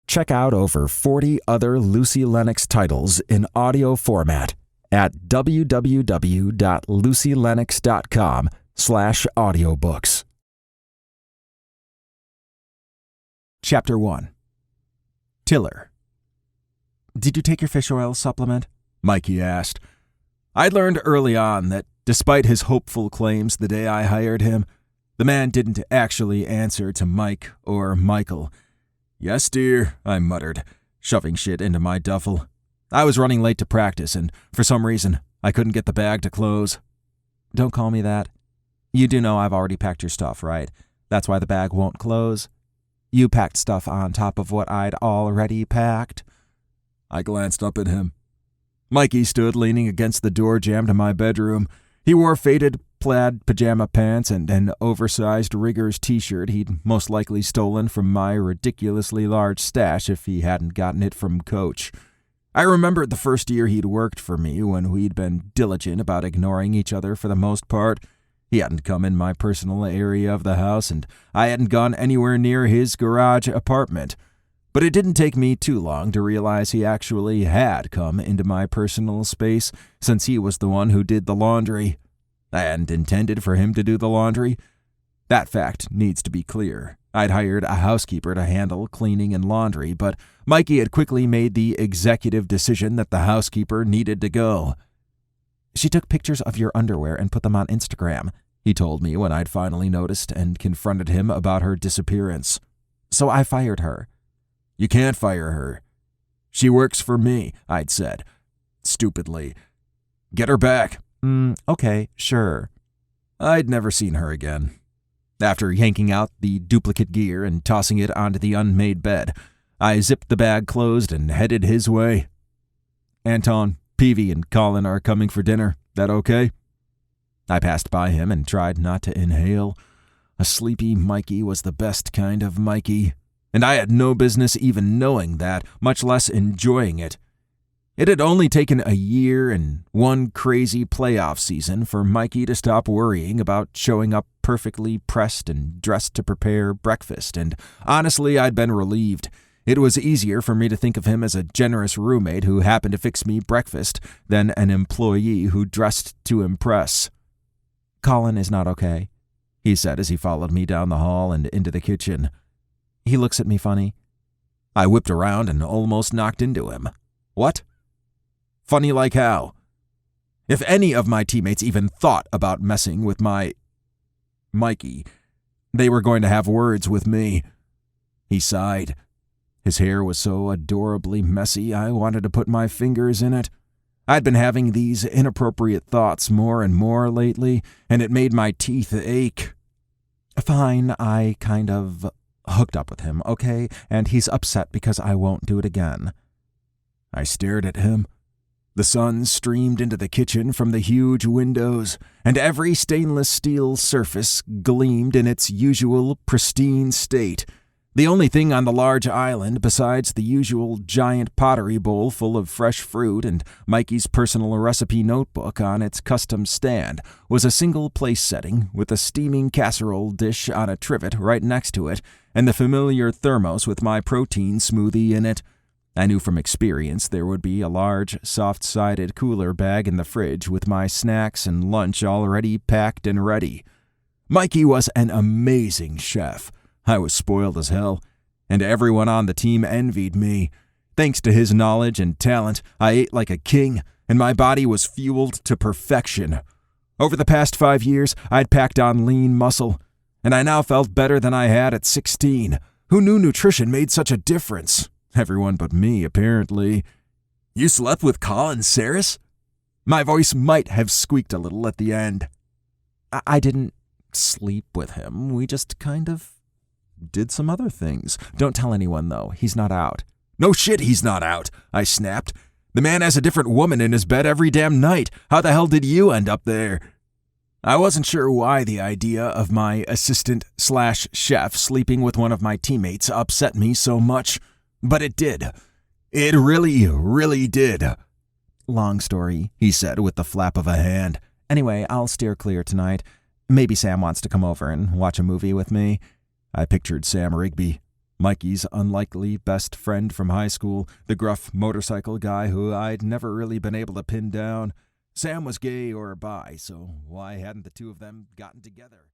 Check out over 40 other Lucy Lennox titles in audio format at www.lucylennox.com/audiobooks. Chapter 1. Tiller. "Did you take your fish oil supplement?" Mikey asked. I'd learned early on that despite his hopeful claims the day I hired him, the man didn't actually answer to Mike or Michael. "Yes, dear," I muttered, shoving shit into my duffel. I was running late to practice, and for some reason, I couldn't get the bag to close. "Don't call me that. You do know I've already packed your stuff, right? That's why the bag won't close. You packed stuff on top of what I'd already packed." I glanced up at him. Mikey stood leaning against the door jamb to my bedroom. He wore faded plaid pajama pants and an oversized Riggers t-shirt he'd most likely stolen from my ridiculously large stash if he hadn't gotten it from Coach. I remembered the first year he'd worked for me when we'd been diligent about ignoring each other for the most part. He hadn't come in my personal area of the house, and I hadn't gone anywhere near his garage apartment. But it didn't take me too long to realize he actually had come into my personal space, since he was the one who did the laundry. I hadn't intended for him to do the laundry. That fact needs to be clear. I'd hired a housekeeper to handle cleaning and laundry, but Mikey had quickly made the executive decision that the housekeeper needed to go. "She took pictures of your underwear and put them on Instagram," he told me when I'd finally noticed and confronted him about her disappearance. "So I fired her." "You can't fire her. She works for me," I'd said, stupidly. "Get her back." Okay, sure." I'd never seen her again. After yanking out the duplicate gear and tossing it onto the unmade bed, I zipped the bag closed and headed his way. "Anton, Peavy, and Colin are coming for dinner. That okay?" I passed by him and tried not to inhale. A sleepy Mikey was the best kind of Mikey, and I had no business even knowing that, much less enjoying it. It had only taken a year and one crazy playoff season for Mikey to stop worrying about showing up perfectly pressed and dressed to prepare breakfast, and honestly, I'd been relieved. It was easier for me to think of him as a generous roommate who happened to fix me breakfast than an employee who dressed to impress. "Colin is not okay," he said as he followed me down the hall and into the kitchen. "He looks at me funny." I whipped around and almost knocked into him. "What? Funny like how? If any of my teammates even thought about messing with my Mikey, they were going to have words with me." He sighed. His hair was so adorably messy, I wanted to put my fingers in it. I'd been having these inappropriate thoughts more and more lately, and it made my teeth ache. "Fine, I kind of hooked up with him, okay? And he's upset because I won't do it again." I stared at him. The sun streamed into the kitchen from the huge windows, and every stainless steel surface gleamed in its usual pristine state. The only thing on the large island, besides the usual giant pottery bowl full of fresh fruit and Mikey's personal recipe notebook on its custom stand, was a single place setting with a steaming casserole dish on a trivet right next to it, and the familiar thermos with my protein smoothie in it. I knew from experience there would be a large, soft-sided cooler bag in the fridge with my snacks and lunch already packed and ready. Mikey was an amazing chef. I was spoiled as hell, and everyone on the team envied me. Thanks to his knowledge and talent, I ate like a king, and my body was fueled to perfection. Over the past 5 years, I'd packed on lean muscle, and I now felt better than I had at 16. Who knew nutrition made such a difference? Everyone but me, apparently. "You slept with Colin Saris?" My voice might have squeaked a little at the end. I didn't sleep with him. We just kind of did some other things. Don't tell anyone, though. He's not out." "No shit, he's not out," I snapped. "The man has a different woman in his bed every damn night. How the hell did you end up there?" I wasn't sure why the idea of my assistant/chef sleeping with one of my teammates upset me so much. But it did. It really, really did. "Long story," he said with the flap of a hand. "Anyway, I'll steer clear tonight. Maybe Sam wants to come over and watch a movie with me." I pictured Sam Rigby. Mikey's unlikely best friend from high school, the gruff motorcycle guy who I'd never really been able to pin down. Sam was gay or bi, so why hadn't the two of them gotten together?